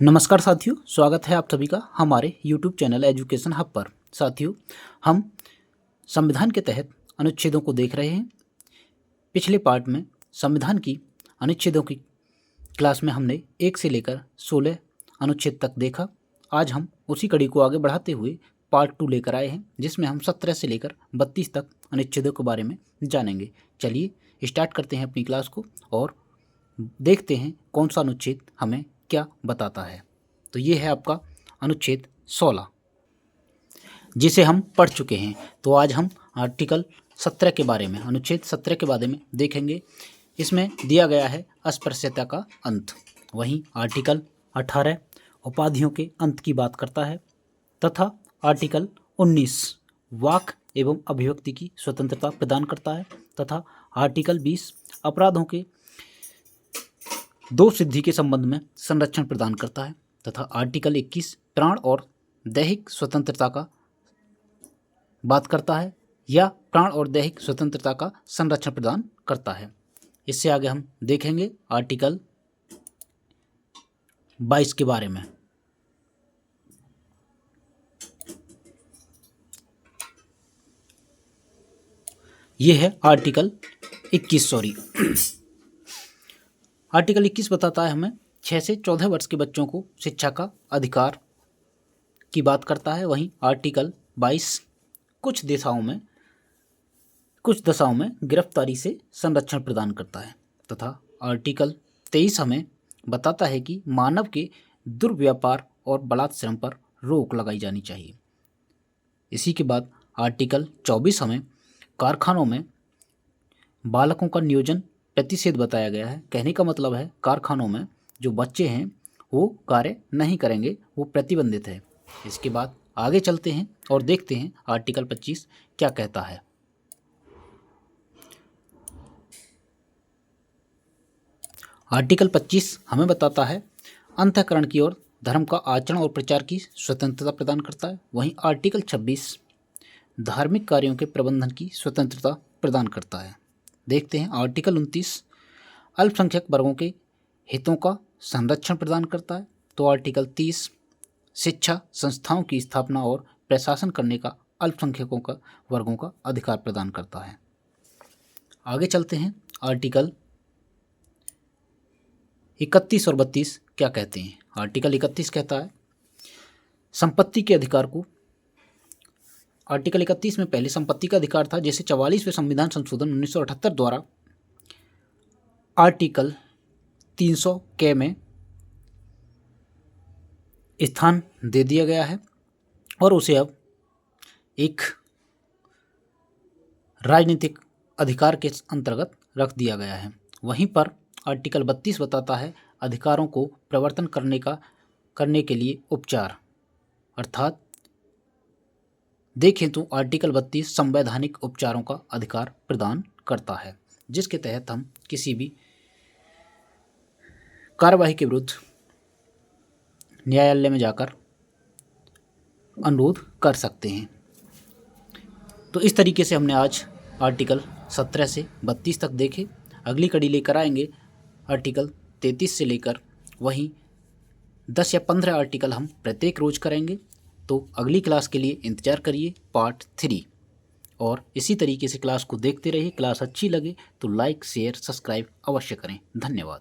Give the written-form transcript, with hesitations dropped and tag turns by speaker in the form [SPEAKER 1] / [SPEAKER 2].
[SPEAKER 1] नमस्कार साथियों, स्वागत है आप सभी का हमारे YouTube चैनल एजुकेशन हब पर। साथियों, हम संविधान के तहत अनुच्छेदों को देख रहे हैं। पिछले पार्ट में संविधान की अनुच्छेदों की क्लास में हमने 1 से लेकर 16 अनुच्छेद तक देखा। आज हम उसी कड़ी को आगे बढ़ाते हुए पार्ट 2 लेकर आए हैं, जिसमें हम 17 से लेकर 32 तक अनुच्छेदों के बारे में जानेंगे। चलिए स्टार्ट करते हैं अपनी क्लास को और देखते हैं कौन सा अनुच्छेद हमें क्या बताता है। तो ये है आपका अनुच्छेद 16, जिसे हम पढ़ चुके हैं। तो आज हम आर्टिकल 17 के बारे में, अनुच्छेद 17 के बारे में देखेंगे। इसमें दिया गया है अस्पृश्यता का अंत। वहीं आर्टिकल 18 उपाधियों के अंत की बात करता है तथा आर्टिकल 19 वाक एवं अभिव्यक्ति की स्वतंत्रता प्रदान करता है तथा आर्टिकल 20 अपराधों के दो सिद्धि के संबंध में संरक्षण प्रदान करता है तथा आर्टिकल 21 प्राण और दैहिक स्वतंत्रता का बात करता है या प्राण और दैहिक स्वतंत्रता का संरक्षण प्रदान करता है। इससे आगे हम देखेंगे आर्टिकल 22 के बारे में। यह है आर्टिकल 21 आर्टिकल 21 बताता है हमें 6 से 14 वर्ष के बच्चों को शिक्षा का अधिकार की बात करता है। वहीं आर्टिकल 22 कुछ दशाओं में गिरफ्तारी से संरक्षण प्रदान करता है तथा आर्टिकल 23 हमें बताता है कि मानव के दुर्व्यापार और बलात् श्रम पर रोक लगाई जानी चाहिए। इसी के बाद आर्टिकल 24 हमें कारखानों में बालकों का नियोजन प्रतिषेध बताया गया है। कहने का मतलब है कारखानों में जो बच्चे हैं वो कार्य नहीं करेंगे, वो प्रतिबंधित है। इसके बाद आगे चलते हैं और देखते हैं आर्टिकल 25 क्या कहता है। आर्टिकल 25 हमें बताता है अंतःकरण की ओर धर्म का आचरण और प्रचार की स्वतंत्रता प्रदान करता है। वहीं आर्टिकल 26 धार्मिक कार्यों के प्रबंधन की स्वतंत्रता प्रदान करता है। देखते हैं आर्टिकल 29 अल्पसंख्यक वर्गों के हितों का संरक्षण प्रदान करता है। तो आर्टिकल 30 शिक्षा संस्थाओं की स्थापना और प्रशासन करने का अल्पसंख्यकों का वर्गों का अधिकार प्रदान करता है। आगे चलते हैं आर्टिकल 31 और 32 क्या कहते हैं। आर्टिकल 31 कहता है संपत्ति के अधिकार को। आर्टिकल 31 में पहले संपत्ति का अधिकार था, जैसे 44वें संविधान संशोधन 1978 द्वारा आर्टिकल 300 के में स्थान दे दिया गया है और उसे अब एक राजनीतिक अधिकार के अंतर्गत रख दिया गया है। वहीं पर आर्टिकल 32 बताता है अधिकारों को प्रवर्तन करने के लिए उपचार, अर्थात देखें तो आर्टिकल 32 संवैधानिक उपचारों का अधिकार प्रदान करता है, जिसके तहत हम किसी भी कार्यवाही के विरुद्ध न्यायालय में जाकर अनुरोध कर सकते हैं। तो इस तरीके से हमने आज आर्टिकल 17 से 32 तक देखे। अगली कड़ी लेकर आएंगे आर्टिकल 33 से लेकर वहीं 10 या 15 आर्टिकल हम प्रत्येक रोज करेंगे। तो अगली क्लास के लिए इंतज़ार करिए पार्ट 3 और इसी तरीके से क्लास को देखते रहिए। क्लास अच्छी लगे तो लाइक शेयर सब्सक्राइब अवश्य करें। धन्यवाद।